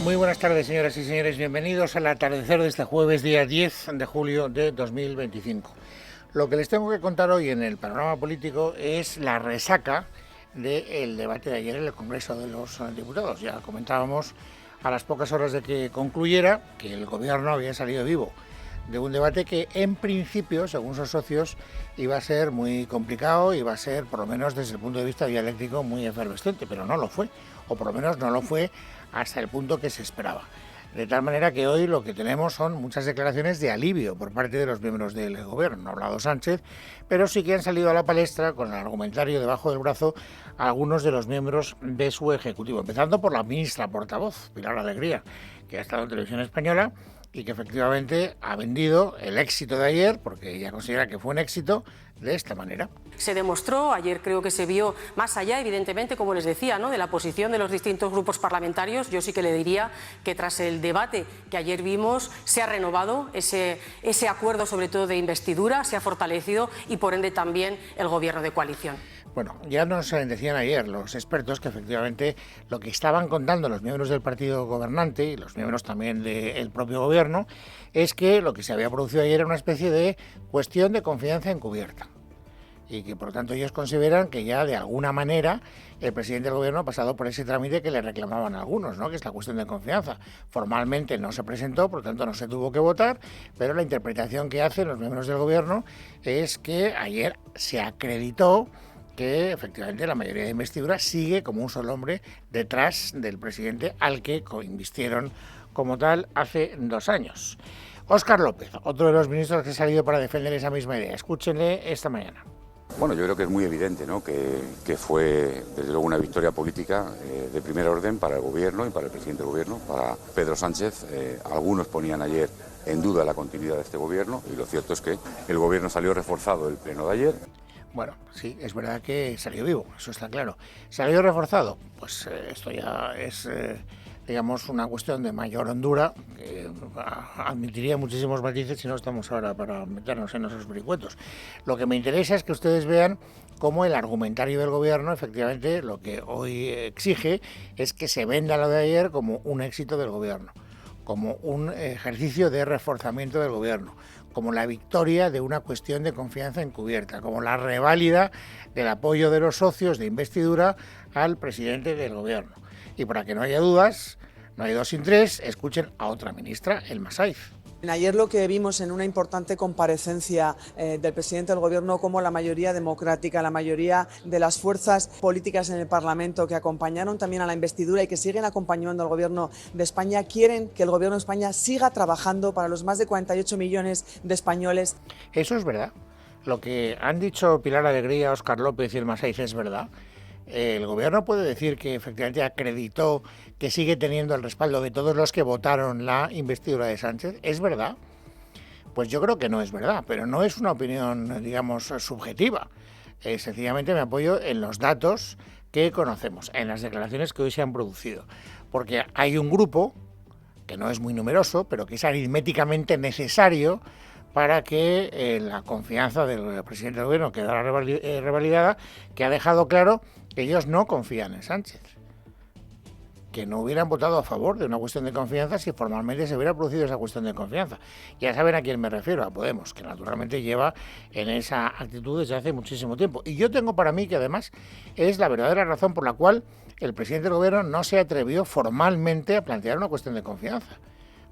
Muy buenas tardes, señoras y señores. Bienvenidos al atardecer de este jueves, día 10 de julio de 2025. Lo que les tengo que contar hoy en el panorama político es la resaca del debate de ayer en el Congreso de los Diputados. Ya comentábamos a las pocas horas de que concluyera que el Gobierno había salido vivo de un debate que en principio, según sus socios, iba a ser muy complicado, iba a ser, por lo menos desde el punto de vista dialéctico, muy efervescente, pero no lo fue, o por lo menos no lo fue hasta el punto que se esperaba. De tal manera que hoy lo que tenemos son muchas declaraciones de alivio por parte de los miembros del Gobierno. No ha hablado Sánchez, pero sí que han salido a la palestra con el argumentario debajo del brazo a algunos de los miembros de su Ejecutivo, empezando por la ministra portavoz, Pilar Alegría, que ha estado en Televisión Española y que efectivamente ha vendido el éxito de ayer, porque ella considera que fue un éxito, de esta manera. Se demostró, ayer creo que se vio más allá, evidentemente, como les decía, ¿no?, de la posición de los distintos grupos parlamentarios. Yo sí que le diría que tras el debate que ayer vimos se ha renovado ese acuerdo, sobre todo de investidura, se ha fortalecido y por ende también el gobierno de coalición. Bueno, ya nos decían ayer los expertos que efectivamente lo que estaban contando los miembros del partido gobernante y los miembros también del propio gobierno es que lo que se había producido ayer era una especie de cuestión de confianza encubierta y que por lo tanto ellos consideran que ya de alguna manera el presidente del gobierno ha pasado por ese trámite que le reclamaban algunos, ¿no?, que es la cuestión de confianza. Formalmente no se presentó, por lo tanto no se tuvo que votar, pero la interpretación que hacen los miembros del gobierno es que ayer se acreditó que efectivamente la mayoría de investidura sigue como un solo hombre detrás del presidente al que coinvistieron como tal hace 2 años. Óscar López, otro de los ministros que ha salido para defender esa misma idea. Escúchenle esta mañana. Bueno, yo creo que es muy evidente, ¿no?, que fue desde luego una victoria política de primer orden para el Gobierno y para el presidente del Gobierno, para Pedro Sánchez. Algunos ponían ayer en duda la continuidad de este Gobierno y lo cierto es que el Gobierno salió reforzado del pleno de ayer. Bueno, sí, es verdad que salió vivo, eso está claro. ¿Salió reforzado? Pues esto ya es, digamos, una cuestión de mayor hondura, que admitiría muchísimos matices si no estamos ahora para meternos en esos vericuetos. Lo que me interesa es que ustedes vean cómo el argumentario del Gobierno, efectivamente, lo que hoy exige es que se venda lo de ayer como un éxito del Gobierno, como un ejercicio de reforzamiento del Gobierno, como la victoria de una cuestión de confianza encubierta, como la reválida del apoyo de los socios de investidura al presidente del Gobierno. Y para que no haya dudas, no hay 2 sin 3, escuchen a otra ministra, Elma Saiz. Ayer lo que vimos en una importante comparecencia del presidente del Gobierno, como la mayoría democrática, la mayoría de las fuerzas políticas en el Parlamento que acompañaron también a la investidura y que siguen acompañando al Gobierno de España, quieren que el Gobierno de España siga trabajando para los más de 48 millones de españoles. Eso es verdad. Lo que han dicho Pilar Alegría, Óscar López y Elma Saiz es verdad. El Gobierno puede decir que efectivamente acreditó que sigue teniendo el respaldo de todos los que votaron la investidura de Sánchez. ¿Es verdad? Pues yo creo que no es verdad, pero no es una opinión, digamos, subjetiva. Sencillamente me apoyo en los datos que conocemos, en las declaraciones que hoy se han producido. Porque hay un grupo, que no es muy numeroso, pero que es aritméticamente necesario para que la confianza del presidente del Gobierno quedara revalidada, que ha dejado claro que ellos no confían en Sánchez, que no hubieran votado a favor de una cuestión de confianza si formalmente se hubiera producido esa cuestión de confianza. Ya saben a quién me refiero, a Podemos, que naturalmente lleva en esa actitud desde hace muchísimo tiempo. Y yo tengo para mí que además es la verdadera razón por la cual el presidente del Gobierno no se atrevió formalmente a plantear una cuestión de confianza,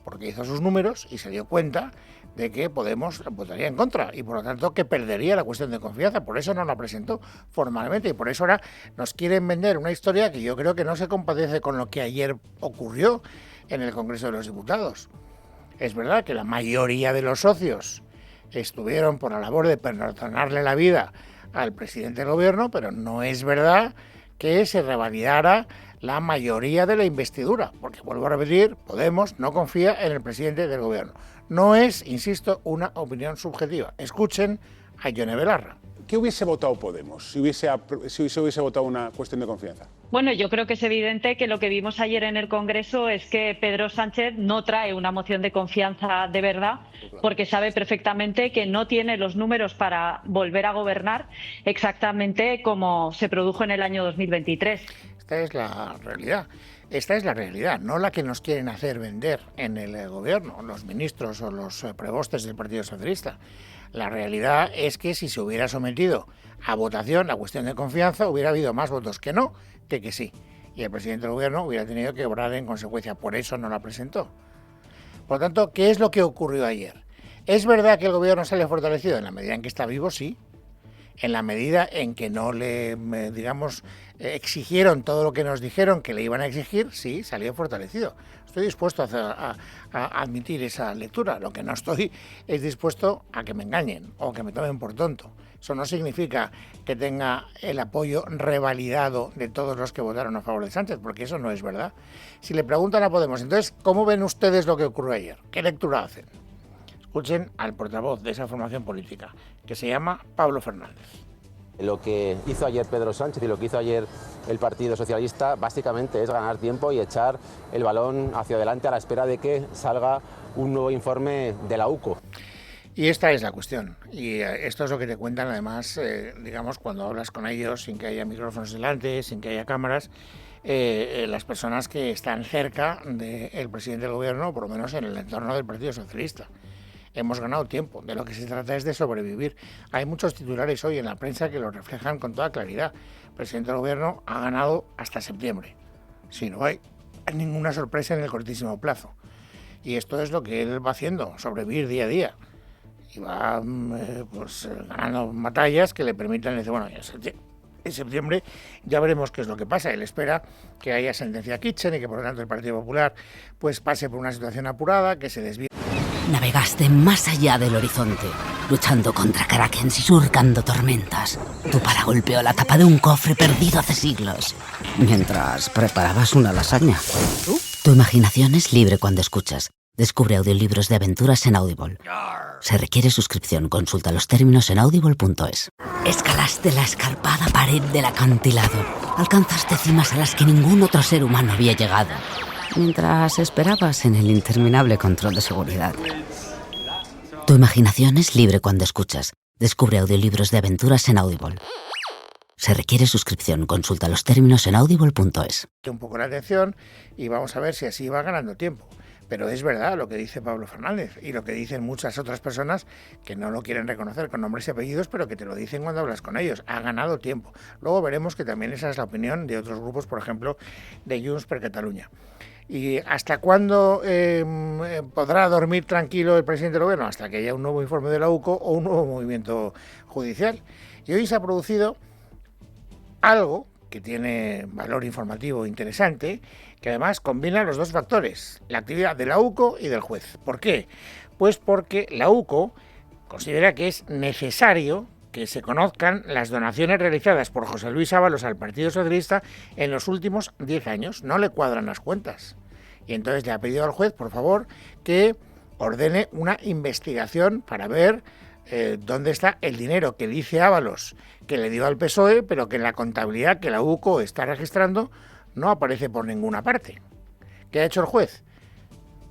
porque hizo sus números y se dio cuenta de que Podemos votaría en contra y por lo tanto que perdería la cuestión de confianza. Por eso no la presentó formalmente y por eso ahora nos quieren vender una historia que yo creo que no se compadece con lo que ayer ocurrió en el Congreso de los Diputados. Es verdad que la mayoría de los socios estuvieron por la labor de perdonarle la vida al presidente del Gobierno, pero no es verdad que se revalidara la mayoría de la investidura, porque vuelvo a repetir, Podemos no confía en el presidente del Gobierno. No es, insisto, una opinión subjetiva. Escuchen a Yone Belarra. ¿Qué hubiese votado Podemos si hubiese votado una cuestión de confianza? Bueno, yo creo que es evidente que lo que vimos ayer en el Congreso es que Pedro Sánchez no trae una moción de confianza de verdad, porque sabe perfectamente que no tiene los números para volver a gobernar exactamente como se produjo en el año 2023. Esta es la realidad. Esta es la realidad, no la que nos quieren hacer vender en el gobierno, los ministros o los prebostes del Partido Socialista. La realidad es que si se hubiera sometido a votación la cuestión de confianza, hubiera habido más votos que no que sí. Y el presidente del gobierno hubiera tenido que obrar en consecuencia. Por eso no la presentó. Por lo tanto, ¿qué es lo que ocurrió ayer? ¿Es verdad que el gobierno sale fortalecido? En la medida en que está vivo, sí. En la medida en que no le, exigieron todo lo que nos dijeron que le iban a exigir, sí, salió fortalecido. Estoy dispuesto a admitir esa lectura. Lo que no estoy es dispuesto a que me engañen o que me tomen por tonto. Eso no significa que tenga el apoyo revalidado de todos los que votaron a favor de Sánchez, porque eso no es verdad. Si le preguntan a Podemos, entonces, ¿cómo ven ustedes lo que ocurrió ayer? ¿Qué lectura hacen? Escuchen al portavoz de esa formación política, que se llama Pablo Fernández. Lo que hizo ayer Pedro Sánchez y lo que hizo ayer el Partido Socialista básicamente es ganar tiempo y echar el balón hacia adelante a la espera de que salga un nuevo informe de la UCO. Y esta es la cuestión. Y esto es lo que te cuentan además, digamos, cuando hablas con ellos sin que haya micrófonos delante, sin que haya cámaras, las personas que están cerca del presidente del gobierno, por lo menos en el entorno del Partido Socialista. Hemos ganado tiempo, de lo que se trata es de sobrevivir. Hay muchos titulares hoy en la prensa que lo reflejan con toda claridad. El presidente del gobierno ha ganado hasta septiembre, si no hay ninguna sorpresa en el cortísimo plazo. Y esto es lo que él va haciendo, sobrevivir día a día. Y va ganando batallas que le permitan decir, bueno, en septiembre ya veremos qué es lo que pasa. Él espera que haya sentencia Kitchen y que por lo tanto el Partido Popular pues pase por una situación apurada, que se desvíe. Navegaste más allá del horizonte, luchando contra krakens y surcando tormentas. Tu para golpeó la tapa de un cofre perdido hace siglos, mientras preparabas una lasaña. Tu imaginación es libre cuando escuchas. Descubre audiolibros de aventuras en Audible. Se requiere suscripción. Consulta los términos en audible.es. Escalaste la escarpada pared del acantilado. Alcanzaste cimas a las que ningún otro ser humano había llegado, mientras esperabas en el interminable control de seguridad. Tu imaginación es libre cuando escuchas. Descubre audiolibros de aventuras en Audible. Se requiere suscripción. Consulta los términos en audible.es. Un poco la atención y vamos a ver si así va ganando tiempo. Pero es verdad lo que dice Pablo Fernández y lo que dicen muchas otras personas que no lo quieren reconocer con nombres y apellidos, pero que te lo dicen cuando hablas con ellos. Ha ganado tiempo. Luego veremos que también esa es la opinión de otros grupos, por ejemplo, de Junts per Catalunya. ¿Y hasta cuándo podrá dormir tranquilo el presidente del gobierno? Hasta que haya un nuevo informe de la UCO o un nuevo movimiento judicial. Y hoy se ha producido algo que tiene valor informativo interesante, que además combina los dos factores, la actividad de la UCO y del juez. ¿Por qué? Pues porque la UCO considera que es necesario que se conozcan las donaciones realizadas por José Luis Ábalos al Partido Socialista en los últimos 10 años. No le cuadran las cuentas. Y entonces le ha pedido al juez, por favor, que ordene una investigación para ver dónde está el dinero que dice Ábalos que le dio al PSOE, pero que en la contabilidad que la UCO está registrando no aparece por ninguna parte. ¿Qué ha hecho el juez?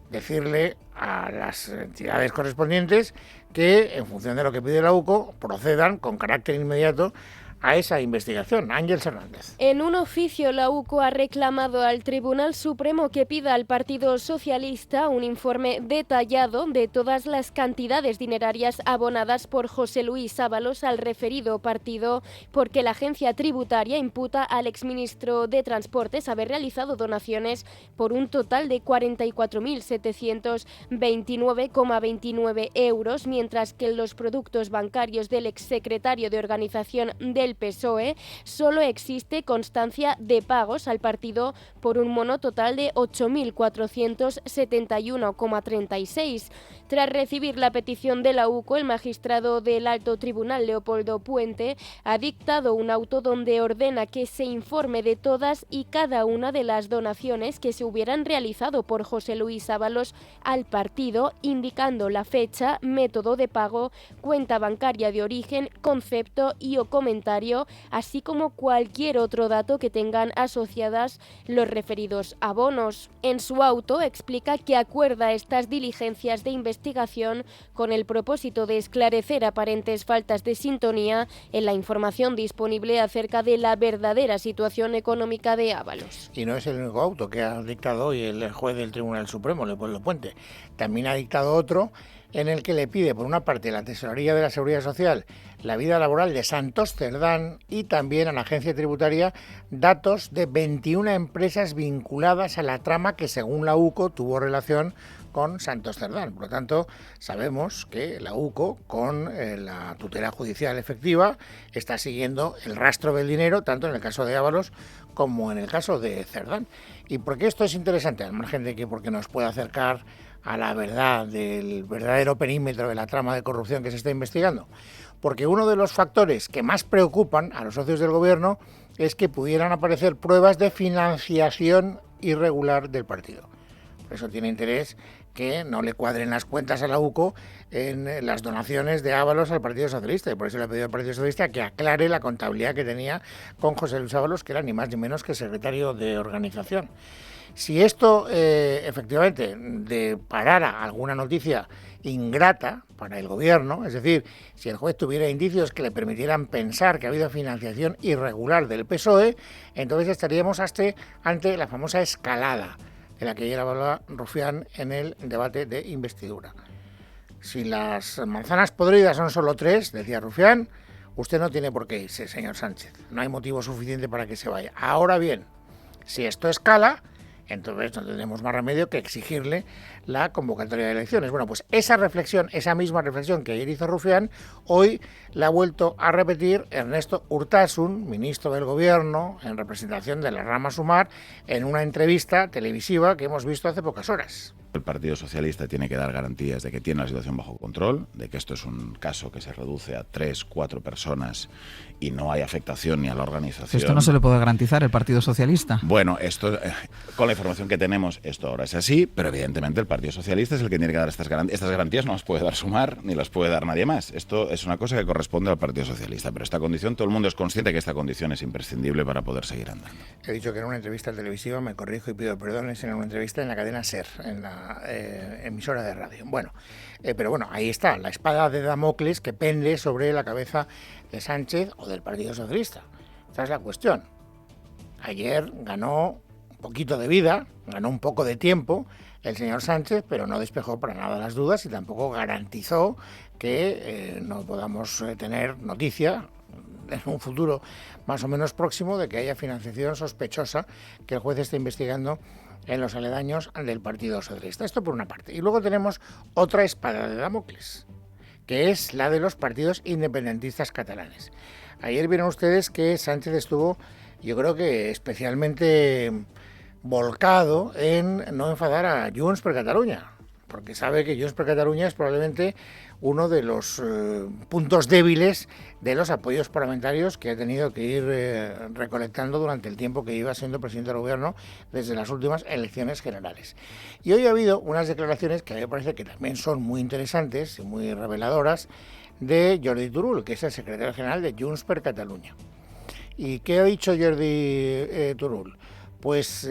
Decirle a las entidades correspondientes que, en función de lo que pide la UCO, procedan con carácter inmediato a esa investigación. Ángel Hernández. En un oficio, la UCO ha reclamado al Tribunal Supremo que pida al Partido Socialista un informe detallado de todas las cantidades dinerarias abonadas por José Luis Ábalos al referido partido, porque la agencia tributaria imputa al exministro de Transportes haber realizado donaciones por un total de 44.729,29 euros, mientras que en los productos bancarios del exsecretario de Organización del PSOE solo existe constancia de pagos al partido por un mono total de 8.471,36. Tras recibir la petición de la UCO, el magistrado del Alto Tribunal, Leopoldo Puente, ha dictado un auto donde ordena que se informe de todas y cada una de las donaciones que se hubieran realizado por José Luis Ábalos al partido, indicando la fecha, método de pago, cuenta bancaria de origen, concepto y o comentario salario, así como cualquier otro dato que tengan asociadas los referidos abonos. En su auto explica que acuerda estas diligencias de investigación con el propósito de esclarecer aparentes faltas de sintonía en la información disponible acerca de la verdadera situación económica de Ábalos. Y no es el único auto que ha dictado hoy el juez del Tribunal Supremo, Leopoldo Puente. También ha dictado otro en el que le pide, por una parte, a la Tesorería de la Seguridad Social la vida laboral de Santos Cerdán y también a la Agencia Tributaria datos de 21 empresas vinculadas a la trama que, según la UCO, tuvo relación con Santos Cerdán. Por lo tanto, sabemos que la UCO, con la tutela judicial efectiva, está siguiendo el rastro del dinero, tanto en el caso de Ábalos como en el caso de Cerdán. ¿Y por qué esto es interesante? Al margen de que porque nos puede acercar a la verdad del verdadero perímetro de la trama de corrupción que se está investigando. Porque uno de los factores que más preocupan a los socios del gobierno es que pudieran aparecer pruebas de financiación irregular del partido. Por eso tiene interés que no le cuadren las cuentas a la UCO en las donaciones de Ábalos al Partido Socialista, y por eso le ha pedido al Partido Socialista que aclare la contabilidad que tenía con José Luis Ábalos, que era ni más ni menos que secretario de organización. Si esto efectivamente deparara alguna noticia ingrata para el gobierno, es decir, si el juez tuviera indicios que le permitieran pensar que ha habido financiación irregular del PSOE, entonces estaríamos ante la famosa escalada de la que ayer hablaba Rufián en el debate de investidura. Si las manzanas podridas son solo 3, decía Rufián, usted no tiene por qué irse, señor Sánchez. No hay motivo suficiente para que se vaya. Ahora bien, si esto escala, entonces no tendremos más remedio que exigirle la convocatoria de elecciones. Bueno, pues esa reflexión, esa misma reflexión que ayer hizo Rufián, hoy la ha vuelto a repetir Ernesto Urtasun, ministro del Gobierno, en representación de la rama Sumar, en una entrevista televisiva que hemos visto hace pocas horas. El Partido Socialista tiene que dar garantías de que tiene la situación bajo control, de que esto es un caso que se reduce a 3, 4 personas y no hay afectación ni a la organización. ¿Esto no se le puede garantizar el Partido Socialista? Bueno, esto con la información que tenemos, esto ahora es así, pero evidentemente el Partido Socialista es el que tiene que dar estas garantías. Estas garantías no las puede dar Sumar ni las puede dar nadie más. Esto es una cosa que corresponde al Partido Socialista, pero esta condición, todo el mundo es consciente que esta condición es imprescindible para poder seguir andando. He dicho que era una entrevista televisiva, me corrijo y pido perdón, es en una entrevista en la cadena SER, en la emisora de radio. Bueno, pero bueno, ahí está, la espada de Damocles que pende sobre la cabeza de Sánchez o del Partido Socialista. Esta es la cuestión. Ayer ganó un poquito de vida, ganó un poco de tiempo el señor Sánchez, pero no despejó para nada las dudas y tampoco garantizó que no podamos tener noticia en un futuro más o menos próximo de que haya financiación sospechosa que el juez esté investigando en los aledaños del Partido Socialista. Esto por una parte. Y luego tenemos otra espada de Damocles, que es la de los partidos independentistas catalanes. Ayer vieron ustedes que Sánchez estuvo, yo creo que especialmente volcado en no enfadar a Junts per Catalunya, porque sabe que Junts per Catalunya es probablemente uno de los puntos débiles de los apoyos parlamentarios que ha tenido que ir recolectando durante el tiempo que iba siendo presidente del gobierno desde las últimas elecciones generales. Y hoy ha habido unas declaraciones que a mí me parece que también son muy interesantes y muy reveladoras de Jordi Turull, que es el secretario general de Junts per Catalunya. ¿Y qué ha dicho Jordi Turull? Pues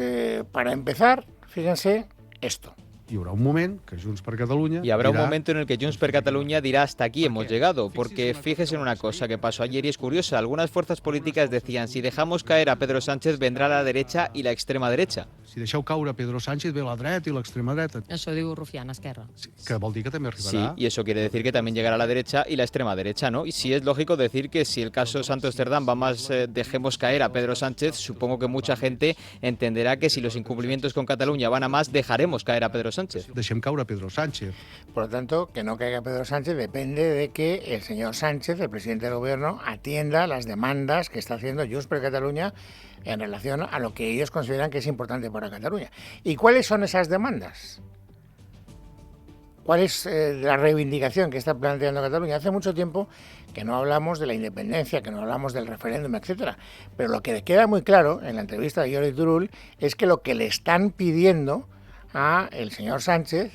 para empezar, fíjense esto. Y habrá un momento que Junts per Catalunya y habrá un momento en el que Junts per Catalunya dirá hasta aquí hemos llegado, porque fíjese en una cosa que pasó ayer y es curiosa. Algunas fuerzas políticas decían, si dejamos caer a Pedro Sánchez vendrá la derecha y la extrema derecha. Si deixeu caure Pedro Sánchez ve la dreta i l'extrema dreta. Això diu Rufián, Esquerra. Que vol dir que també arribarà. Sí, y eso quiere decir que también llegará la derecha y la extrema derecha, ¿no? Y sí es lógico decir que si el caso Santos Cerdán va más, dejemos caer a Pedro Sánchez, supongo que mucha gente entenderá que si los incumplimientos con Cataluña van a más, dejaremos caer a Pedro Sánchez. Deixem caure a Pedro Sánchez. Por lo tanto, que no caiga Pedro Sánchez depende de que el señor Sánchez, el presidente del gobierno, atienda las demandas que está haciendo Junts per Catalunya en relación a lo que ellos consideran que es importante para Cataluña. ¿Y cuáles son esas demandas? ¿Cuál es la reivindicación que está planteando Cataluña? Hace mucho tiempo que no hablamos de la independencia, que no hablamos del referéndum, etcétera. Pero lo que queda muy claro en la entrevista de Jordi Turull es que lo que le están pidiendo a el señor Sánchez,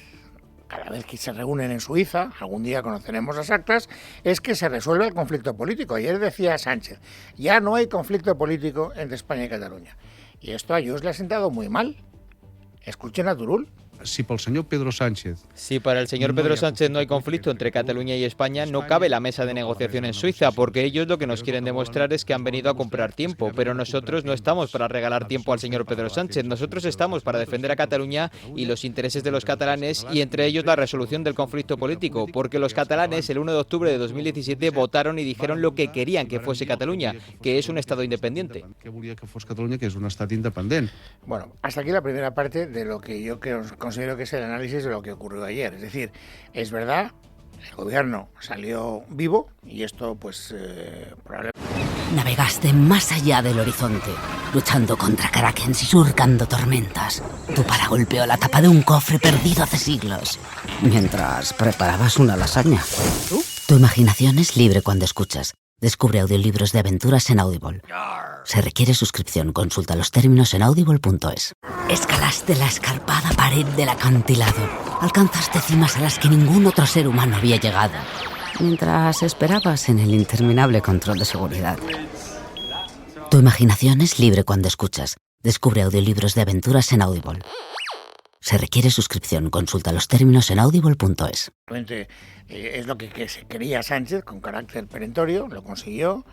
cada vez que se reúnen en Suiza, algún día conoceremos las actas, es que se resuelve el conflicto político. Ayer decía Sánchez, ya no hay conflicto político entre España y Cataluña. Y esto a Junts le ha sentado muy mal. Escuchen a Turull. Si pel senyor Pedro Sánchez... Si para el señor Pedro Sánchez no hay conflicto entre Cataluña y España, no cabe la mesa de negociación en Suiza, porque ellos lo que nos quieren demostrar es que han venido a comprar tiempo, pero nosotros no estamos para regalar tiempo al señor Pedro Sánchez, nosotros estamos para defender a Cataluña y los intereses de los catalanes, y entre ellos la resolución del conflicto político, porque los catalanes el 1 de octubre de 2017 votaron y dijeron lo que querían que fuese Cataluña, que es un Estado independiente. Que volia que fos Catalunya, que és un estat independent. Bueno, hasta aquí la primera parte de lo que yo considero que es el análisis de lo que ocurrió ayer. Es decir, es verdad, el gobierno salió vivo y esto pues probablemente... Navegaste más allá del horizonte, luchando contra Karakens y surcando tormentas. Tu para golpeó la tapa de un cofre perdido hace siglos, mientras preparabas una lasaña. Tu imaginación es libre cuando escuchas. Descubre audiolibros de aventuras en Audible. Se requiere suscripción. Consulta los términos en audible.es. Escalaste la escarpada pared del acantilado. Alcanzaste cimas a las que ningún otro ser humano había llegado, mientras esperabas en el interminable control de seguridad. Tu imaginación es libre cuando escuchas. Descubre audiolibros de aventuras en Audible. Se requiere suscripción. Consulta los términos en audible.es. Es lo que se quería Sánchez con carácter perentorio, lo consiguió.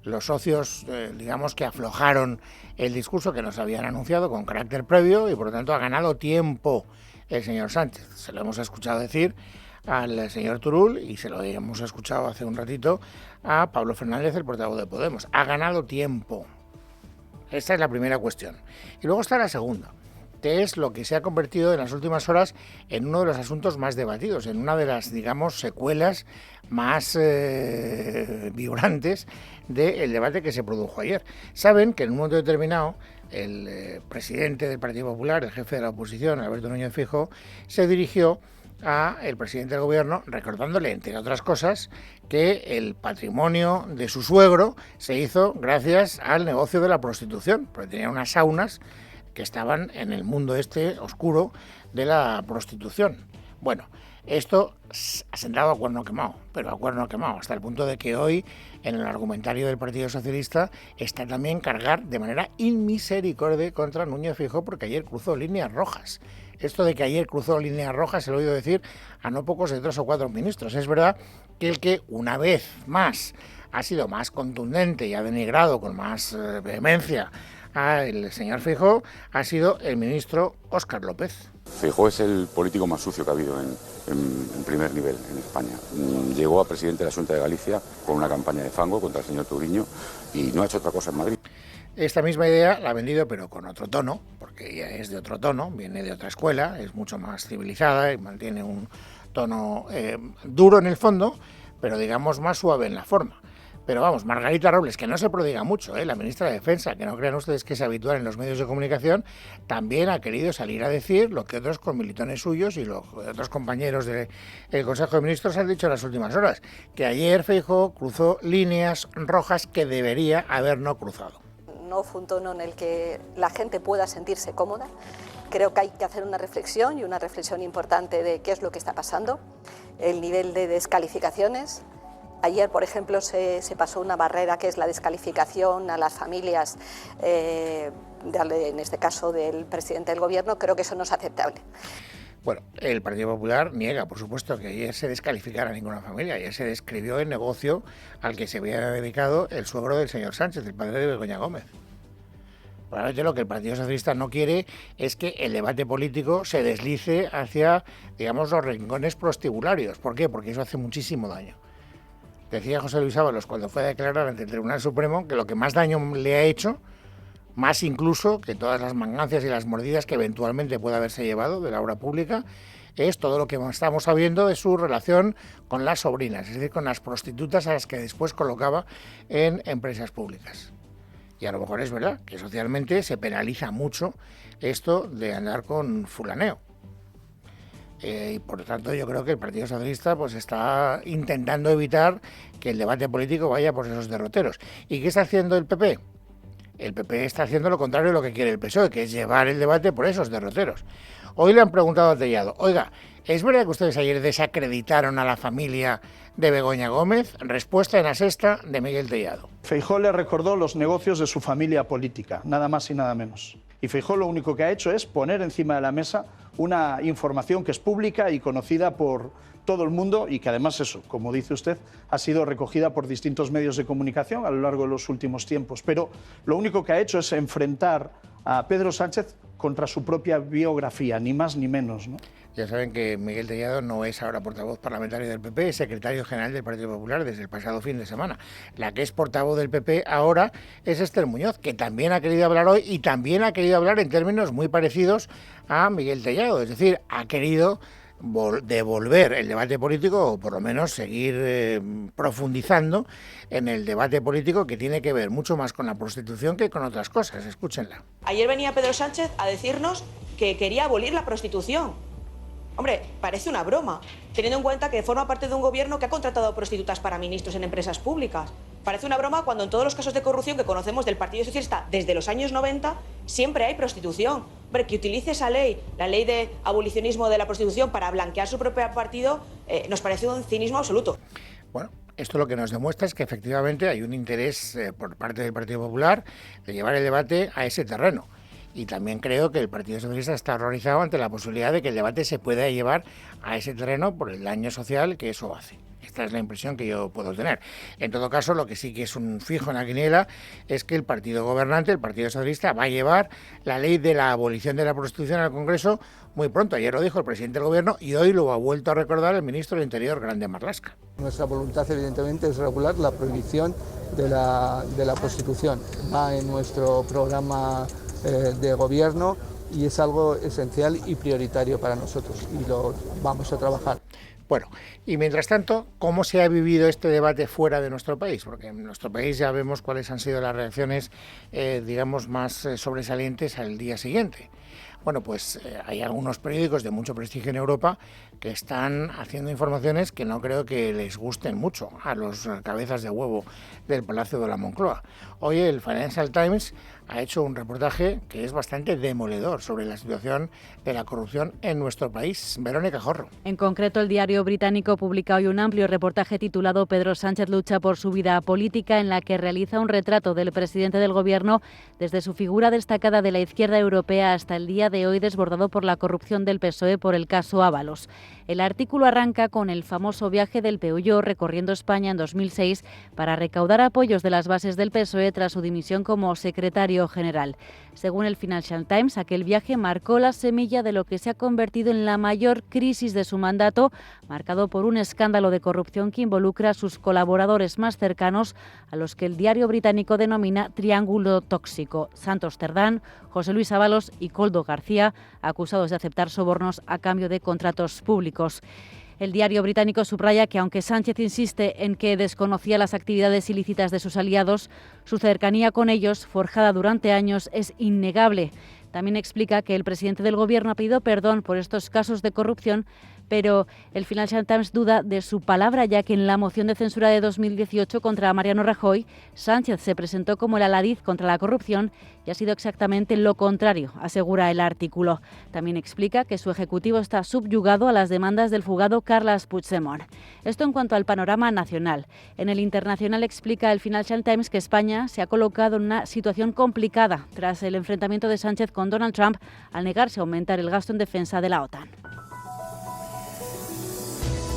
Los socios, digamos que aflojaron el discurso que nos habían anunciado con carácter previo y por lo tanto ha ganado tiempo el señor Sánchez. Se lo hemos escuchado decir al señor Turull y se lo hemos escuchado hace un ratito a Pablo Fernández, el portavoz de Podemos. Ha ganado tiempo. Esta es la primera cuestión. Y luego está la segunda, que es lo que se ha convertido en las últimas horas en uno de los asuntos más debatidos, en una de las, digamos, secuelas más vibrantes del debate que se produjo ayer. Saben que en un momento determinado el presidente del Partido Popular, el jefe de la oposición, Alberto Núñez Feijóo, se dirigió a el presidente del gobierno recordándole, entre otras cosas, que el patrimonio de su suegro se hizo gracias al negocio de la prostitución, porque tenía unas saunas que estaban en el mundo este oscuro de la prostitución. Bueno, esto ha sentado a cuerno quemado, pero a cuerno quemado, hasta el punto de que hoy en el argumentario del Partido Socialista está también cargar de manera inmisericordia contra Núñez Feijóo porque ayer cruzó líneas rojas. Esto de que ayer cruzó líneas rojas se lo he oído decir a no pocos de 3 o 4 ministros. Es verdad que el que una vez más ha sido más contundente y ha denigrado con más vehemencia al señor Feijóo ha sido el ministro Óscar López. Feijóo es el político más sucio que ha habido en primer nivel en España. Llegó a presidente de la Xunta de Galicia con una campaña de fango contra el señor Touriño y no ha hecho otra cosa en Madrid. Esta misma idea la ha vendido, pero con otro tono, porque ella es de otro tono, viene de otra escuela, es mucho más civilizada y mantiene un tono duro en el fondo, pero digamos más suave en la forma. Pero vamos, Margarita Robles, que no se prodiga mucho, la ministra de Defensa, que no crean ustedes que es habitual en los medios de comunicación, también ha querido salir a decir lo que otros comilitones suyos y los otros compañeros del Consejo de Ministros han dicho en las últimas horas, que ayer Feijóo cruzó líneas rojas que debería haber no cruzado. No fue un tono en el que la gente pueda sentirse cómoda. Creo que hay que hacer una reflexión y una reflexión importante de qué es lo que está pasando, el nivel de descalificaciones. Ayer, por ejemplo, se pasó una barrera que es la descalificación a las familias, en este caso del presidente del gobierno. Creo que eso no es aceptable. Bueno, el Partido Popular niega, por supuesto, que ayer se descalificara a ninguna familia. Ayer se describió el negocio al que se había dedicado el suegro del señor Sánchez, el padre de Begoña Gómez. Probablemente lo que el Partido Socialista no quiere es que el debate político se deslice hacia, digamos, los rincones prostibularios. ¿Por qué? Porque eso hace muchísimo daño. Decía José Luis Ábalos cuando fue a declarar ante el Tribunal Supremo que lo que más daño le ha hecho, más incluso que todas las mangancias y las mordidas que eventualmente pueda haberse llevado de la obra pública, es todo lo que estamos sabiendo de su relación con las sobrinas, es decir, con las prostitutas a las que después colocaba en empresas públicas. Y a lo mejor es verdad que socialmente se penaliza mucho esto de andar con fulaneo. Y por lo tanto yo creo que el Partido Socialista pues está intentando evitar que el debate político vaya por esos derroteros. ¿Y qué está haciendo el PP? El PP está haciendo lo contrario de lo que quiere el PSOE, que es llevar el debate por esos derroteros. Hoy le han preguntado a Tellado, oiga, ¿Es verdad que ustedes ayer desacreditaron a la familia de Begoña Gómez? Respuesta en La Sexta de Miguel Tellado. Feijóo le recordó los negocios de su familia política, nada más y nada menos. Y Feijóo lo único que ha hecho es poner encima de la mesa una información que es pública y conocida por todo el mundo y que además eso, como dice usted, ha sido recogida por distintos medios de comunicación a lo largo de los últimos tiempos. Pero lo único que ha hecho es enfrentar a Pedro Sánchez contra su propia biografía, ni más ni menos, ¿no? Ya saben que Miguel Tellado no es ahora portavoz parlamentario del PP, es secretario general del Partido Popular desde el pasado fin de semana. La que es portavoz del PP ahora es Esther Muñoz, que también ha querido hablar hoy y también ha querido hablar en términos muy parecidos a Miguel Tellado. Es decir, ha querido devolver el debate político o por lo menos seguir profundizando en el debate político que tiene que ver mucho más con la prostitución que con otras cosas. Escúchenla. Ayer venía Pedro Sánchez a decirnos que quería abolir la prostitución. Hombre, parece una broma, teniendo en cuenta que forma parte de un gobierno que ha contratado prostitutas para ministros en empresas públicas. Parece una broma cuando en todos los casos de corrupción que conocemos del Partido Socialista desde los años 90 siempre hay prostitución. Hombre, que utilice esa ley, la ley de abolicionismo de la prostitución, para blanquear su propio partido, nos parece un cinismo absoluto. Bueno, esto lo que nos demuestra es que efectivamente hay un interés por parte del Partido Popular de llevar el debate a ese terreno. Y también creo que el Partido Socialista está horrorizado ante la posibilidad de que el debate se pueda llevar a ese terreno por el daño social que eso hace. Esta es la impresión que yo puedo tener. En todo caso, lo que sí que es un fijo en la quiniela es que el partido gobernante, el Partido Socialista, va a llevar la ley de la abolición de la prostitución al Congreso muy pronto. Ayer lo dijo el presidente del Gobierno y hoy lo ha vuelto a recordar el ministro del Interior, Grande Marlaska. Nuestra voluntad, evidentemente, es regular la prohibición de la prostitución. Va en nuestro programa de gobierno y es algo esencial y prioritario para nosotros y lo vamos a trabajar. Bueno, y mientras tanto, ¿cómo se ha vivido este debate fuera de nuestro país? Porque en nuestro país ya vemos cuáles han sido las reacciones, digamos, más sobresalientes al día siguiente. Bueno, pues hay algunos periódicos de mucho prestigio en Europa que están haciendo informaciones que no creo que les gusten mucho a los cabezas de huevo del Palacio de la Moncloa. Hoy el Financial Times ha hecho un reportaje que es bastante demoledor sobre la situación de la corrupción en nuestro país. Verónica Jorro. En concreto, el diario británico publica hoy un amplio reportaje titulado Pedro Sánchez lucha por su vida política, en la que realiza un retrato del presidente del Gobierno desde su figura destacada de la izquierda europea hasta el día de hoy desbordado por la corrupción del PSOE por el caso Ábalos. El artículo arranca con el famoso viaje del Peuyó recorriendo España en 2006 para recaudar apoyos de las bases del PSOE tras su dimisión como secretario general. Según el Financial Times, aquel viaje marcó la semilla de lo que se ha convertido en la mayor crisis de su mandato, marcado por un escándalo de corrupción que involucra a sus colaboradores más cercanos, a los que el diario británico denomina triángulo tóxico: Santos Cerdán, José Luis Ábalos y Koldo García, acusados de aceptar sobornos a cambio de contratos públicos. El diario británico subraya que, aunque Sánchez insiste en que desconocía las actividades ilícitas de sus aliados, su cercanía con ellos, forjada durante años, es innegable. También explica que el presidente del Gobierno ha pedido perdón por estos casos de corrupción, pero el Financial Times duda de su palabra, ya que en la moción de censura de 2018 contra Mariano Rajoy, Sánchez se presentó como el aladiz contra la corrupción y ha sido exactamente lo contrario, asegura el artículo. También explica que su ejecutivo está subyugado a las demandas del fugado Carles Puigdemont. Esto en cuanto al panorama nacional. En el internacional explica el Financial Times que España se ha colocado en una situación complicada tras el enfrentamiento de Sánchez con Donald Trump al negarse a aumentar el gasto en defensa de la OTAN.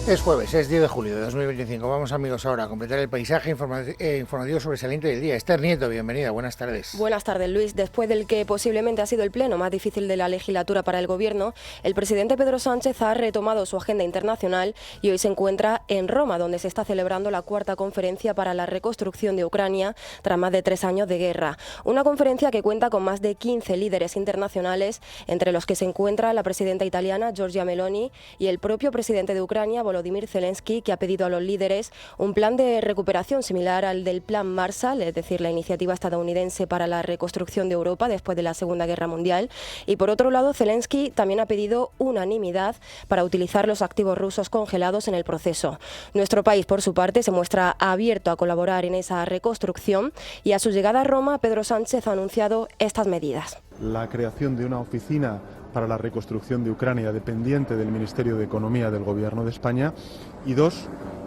Es jueves, es 10 de julio de 2025. Vamos, amigos, ahora a completar el paisaje informativo sobresaliente del día. Esther Nieto, bienvenida, buenas tardes. Buenas tardes, Luis. Después del que posiblemente ha sido el pleno más difícil de la legislatura para el Gobierno, el presidente Pedro Sánchez ha retomado su agenda internacional y hoy se encuentra en Roma, donde se está celebrando la cuarta conferencia para la reconstrucción de Ucrania tras más de 3 años de guerra. Una conferencia que cuenta con más de 15 líderes internacionales, entre los que se encuentra la presidenta italiana Giorgia Meloni y el propio presidente de Ucrania, Volodymyr Zelensky, que ha pedido a los líderes un plan de recuperación similar al del Plan Marshall, es decir, la iniciativa estadounidense para la reconstrucción de Europa después de la Segunda Guerra Mundial. Y por otro lado, Zelensky también ha pedido unanimidad para utilizar los activos rusos congelados en el proceso. Nuestro país, por su parte, se muestra abierto a colaborar en esa reconstrucción y a su llegada a Roma, Pedro Sánchez ha anunciado estas medidas. La creación de una oficina para la reconstrucción de Ucrania, dependiente del Ministerio de Economía del Gobierno de España. Y 2,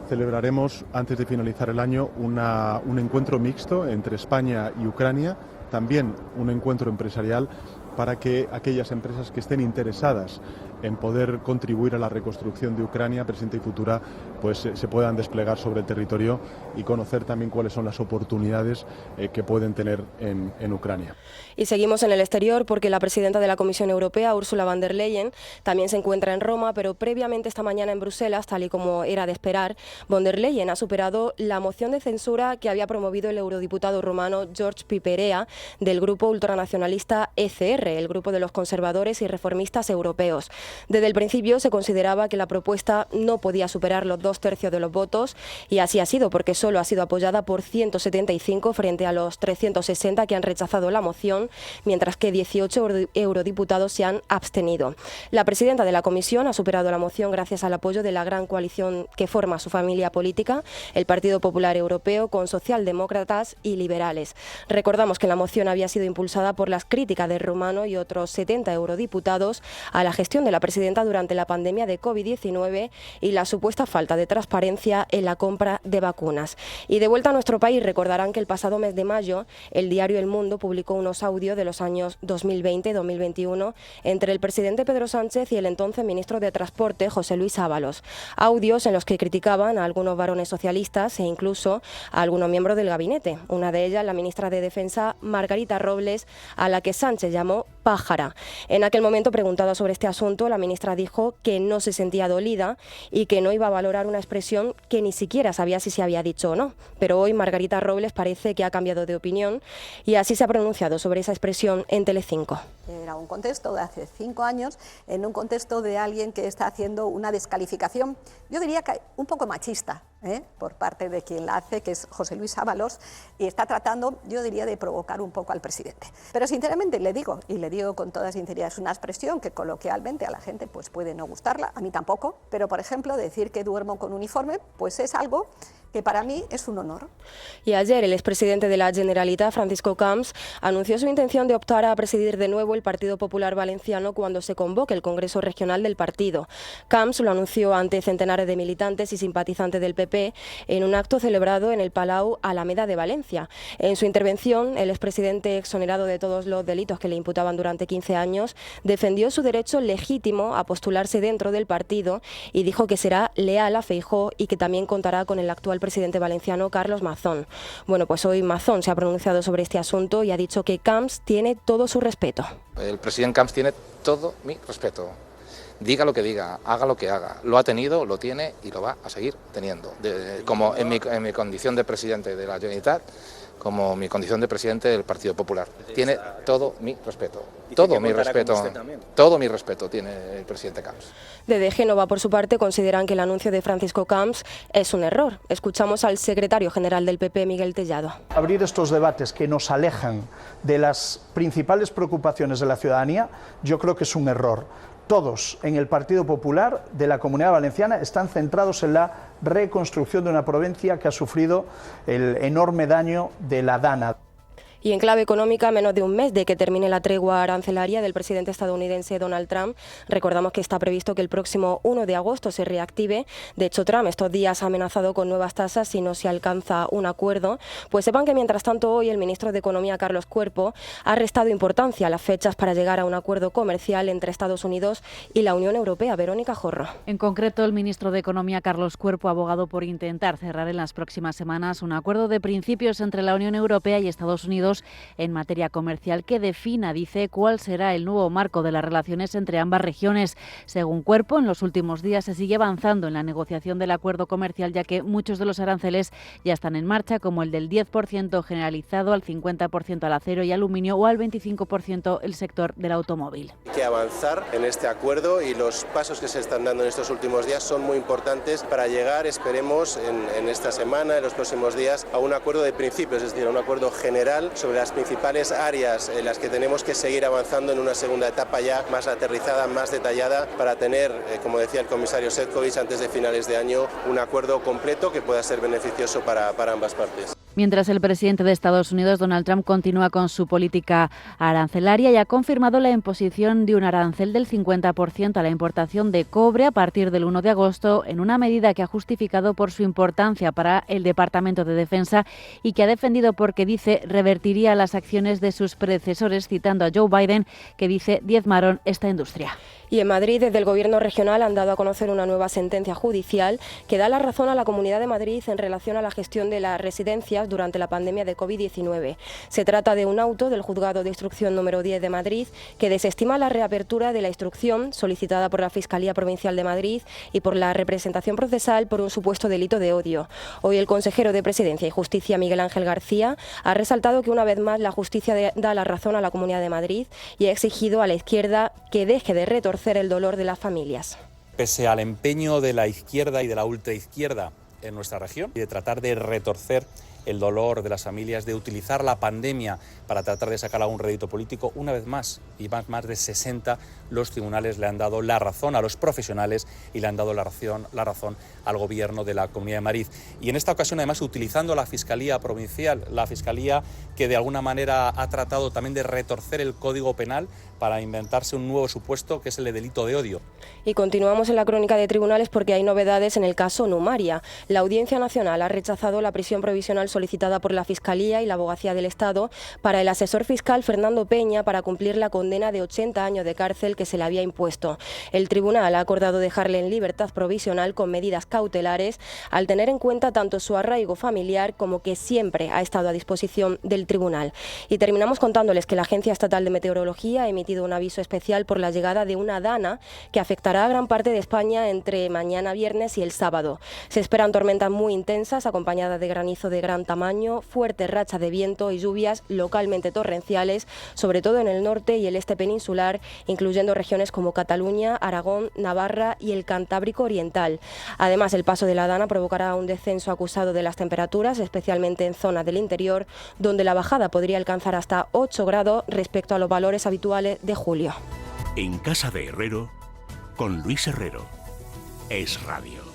celebraremos, antes de finalizar el año, un encuentro mixto entre España y Ucrania, también un encuentro empresarial para que aquellas empresas que estén interesadas en poder contribuir a la reconstrucción de Ucrania, presente y futura, pues se puedan desplegar sobre el territorio y conocer también cuáles son las oportunidades que pueden tener en Ucrania. Y seguimos en el exterior porque la presidenta de la Comisión Europea, Ursula von der Leyen, también se encuentra en Roma, pero previamente esta mañana en Bruselas, tal y como era de esperar, von der Leyen ha superado la moción de censura que había promovido el eurodiputado rumano George Piperea del grupo ultranacionalista ECR, el grupo de los conservadores y reformistas europeos. Desde el principio se consideraba que la propuesta no podía superar los 2/3 de los votos y así ha sido porque solo ha sido apoyada por 175 frente a los 360 que han rechazado la moción, mientras que 18 eurodiputados se han abstenido. La presidenta de la Comisión ha superado la moción gracias al apoyo de la gran coalición que forma su familia política, el Partido Popular Europeo, con socialdemócratas y liberales. Recordamos que la moción había sido impulsada por las críticas de Rumano y otros 70 eurodiputados a la gestión de la presidenta durante la pandemia de COVID-19 y la supuesta falta de transparencia en la compra de vacunas. Y de vuelta a nuestro país, recordarán que el pasado mes de mayo el diario El Mundo publicó unos audios de los años 2020 y 2021 entre el presidente Pedro Sánchez y el entonces ministro de Transporte, José Luis Ábalos. Audios en los que criticaban a algunos varones socialistas e incluso a algunos miembros del gabinete. Una de ellas, la ministra de Defensa, Margarita Robles, a la que Sánchez llamó pájara. En aquel momento, preguntada sobre este asunto, la ministra dijo que no se sentía dolida y que no iba a valorar una expresión que ni siquiera sabía si se había dicho o no. Pero hoy Margarita Robles parece que ha cambiado de opinión y así se ha pronunciado sobre esa expresión en Telecinco. Era un contexto de hace 5 años, en un contexto de alguien que está haciendo una descalificación, yo diría que un poco machista, por parte de quien la hace, que es José Luis Ábalos, y está tratando, yo diría, de provocar un poco al presidente. Pero sinceramente le digo, y le digo con toda sinceridad, es una expresión que coloquialmente a la gente pues puede no gustarla, a mí tampoco, pero por ejemplo decir que duermo con uniforme, pues es algo que para mí es un honor. Y ayer el expresidente de la Generalitat, Francisco Camps, anunció su intención de optar a presidir de nuevo el Partido Popular Valenciano cuando se convoque el Congreso Regional del partido. Camps lo anunció ante centenares de militantes y simpatizantes del PP en un acto celebrado en el Palau Alameda de Valencia. En su intervención, el expresidente, exonerado de todos los delitos que le imputaban durante 15 años, defendió su derecho legítimo a postularse dentro del partido y dijo que será leal a Feijóo y que también contará con el actual presidente valenciano Carlos Mazón. Bueno, pues hoy Mazón se ha pronunciado sobre este asunto y ha dicho que Camps tiene todo su respeto. El presidente Camps tiene todo mi respeto. Diga lo que diga, haga lo que haga. Lo ha tenido, lo tiene y lo va a seguir teniendo. Como en mi condición de presidente de la Generalitat, como mi condición de presidente del Partido Popular. Tiene todo mi respeto. Todo mi respeto. Todo mi respeto tiene el presidente Camps. Desde Génova, por su parte, consideran que el anuncio de Francisco Camps es un error. Escuchamos al secretario general del PP, Miguel Tellado. Abrir estos debates que nos alejan de las principales preocupaciones de la ciudadanía, yo creo que es un error. Todos en el Partido Popular de la Comunidad Valenciana están centrados en la reconstrucción de una provincia que ha sufrido el enorme daño de la DANA. Y en clave económica, a menos de un mes de que termine la tregua arancelaria del presidente estadounidense Donald Trump, recordamos que está previsto que el próximo 1 de agosto se reactive. De hecho, Trump estos días ha amenazado con nuevas tasas si no se alcanza un acuerdo. Pues sepan que mientras tanto hoy el ministro de Economía, Carlos Cuerpo, ha restado importancia a las fechas para llegar a un acuerdo comercial entre Estados Unidos y la Unión Europea. Verónica Jorro. En concreto, el ministro de Economía, Carlos Cuerpo, ha abogado por intentar cerrar en las próximas semanas un acuerdo de principios entre la Unión Europea y Estados Unidos en materia comercial que defina, dice, cuál será el nuevo marco de las relaciones entre ambas regiones. Según Cuerpo, en los últimos días se sigue avanzando en la negociación del acuerdo comercial, ya que muchos de los aranceles ya están en marcha, como el del 10% generalizado, al 50% al acero y aluminio o al 25% el sector del automóvil. Hay que avanzar en este acuerdo y los pasos que se están dando en estos últimos días son muy importantes para llegar, esperemos, en esta semana, en los próximos días, a un acuerdo de principios, es decir, a un acuerdo general sobre las principales áreas en las que tenemos que seguir avanzando en una segunda etapa ya más aterrizada, más detallada, para tener, como decía el comisario Šefčovič, antes de finales de año, un acuerdo completo que pueda ser beneficioso para ambas partes. Mientras el presidente de Estados Unidos, Donald Trump, continúa con su política arancelaria y ha confirmado la imposición de un arancel del 50% a la importación de cobre a partir del 1 de agosto, en una medida que ha justificado por su importancia para el Departamento de Defensa y que ha defendido porque, dice, revertiría las acciones de sus predecesores, citando a Joe Biden, que dice diezmaron esta industria. Y en Madrid, desde el Gobierno regional han dado a conocer una nueva sentencia judicial que da la razón a la Comunidad de Madrid en relación a la gestión de las residencias durante la pandemia de COVID-19. Se trata de un auto del Juzgado de Instrucción número 10 de Madrid que desestima la reapertura de la instrucción solicitada por la Fiscalía Provincial de Madrid y por la representación procesal por un supuesto delito de odio. Hoy el consejero de Presidencia y Justicia, Miguel Ángel García, ha resaltado que una vez más la justicia da la razón a la Comunidad de Madrid y ha exigido a la izquierda que deje de retorcer el dolor de las familias. Pese al empeño de la izquierda y de la ultraizquierda en nuestra región y de tratar de retorcer el dolor de las familias, de utilizar la pandemia para tratar de sacar algún rédito político, una vez más, y más de 60, los tribunales le han dado la razón a los profesionales y le han dado la razón al Gobierno de la Comunidad de Madrid. Y en esta ocasión, además, utilizando la Fiscalía Provincial, la Fiscalía que de alguna manera ha tratado también de retorcer el Código Penal para inventarse un nuevo supuesto que es el de delito de odio. Y continuamos en la crónica de tribunales porque hay novedades en el caso Numaria. La Audiencia Nacional ha rechazado la prisión provisional solicitada por la Fiscalía y la Abogacía del Estado para el asesor fiscal Fernando Peña para cumplir la condena de 80 años de cárcel que se le había impuesto. El tribunal ha acordado dejarle en libertad provisional con medidas cautelares al tener en cuenta tanto su arraigo familiar como que siempre ha estado a disposición del tribunal. Y terminamos contándoles que la Agencia Estatal de Meteorología ha emitido un aviso especial por la llegada de una dana que afectará a gran parte de España entre mañana viernes y el sábado. Se esperan tormentas muy intensas acompañadas de granizo de gran tamaño, fuertes rachas de viento y lluvias localmente torrenciales, sobre todo en el norte y el este peninsular, incluyendo regiones como Cataluña, Aragón, Navarra y el Cantábrico Oriental. Además, el paso de la dana provocará un descenso acusado de las temperaturas, especialmente en zonas del interior, donde la bajada podría alcanzar hasta 8 grados respecto a los valores habituales de julio. En Casa de Herrero, con Luis Herrero. Es Radio.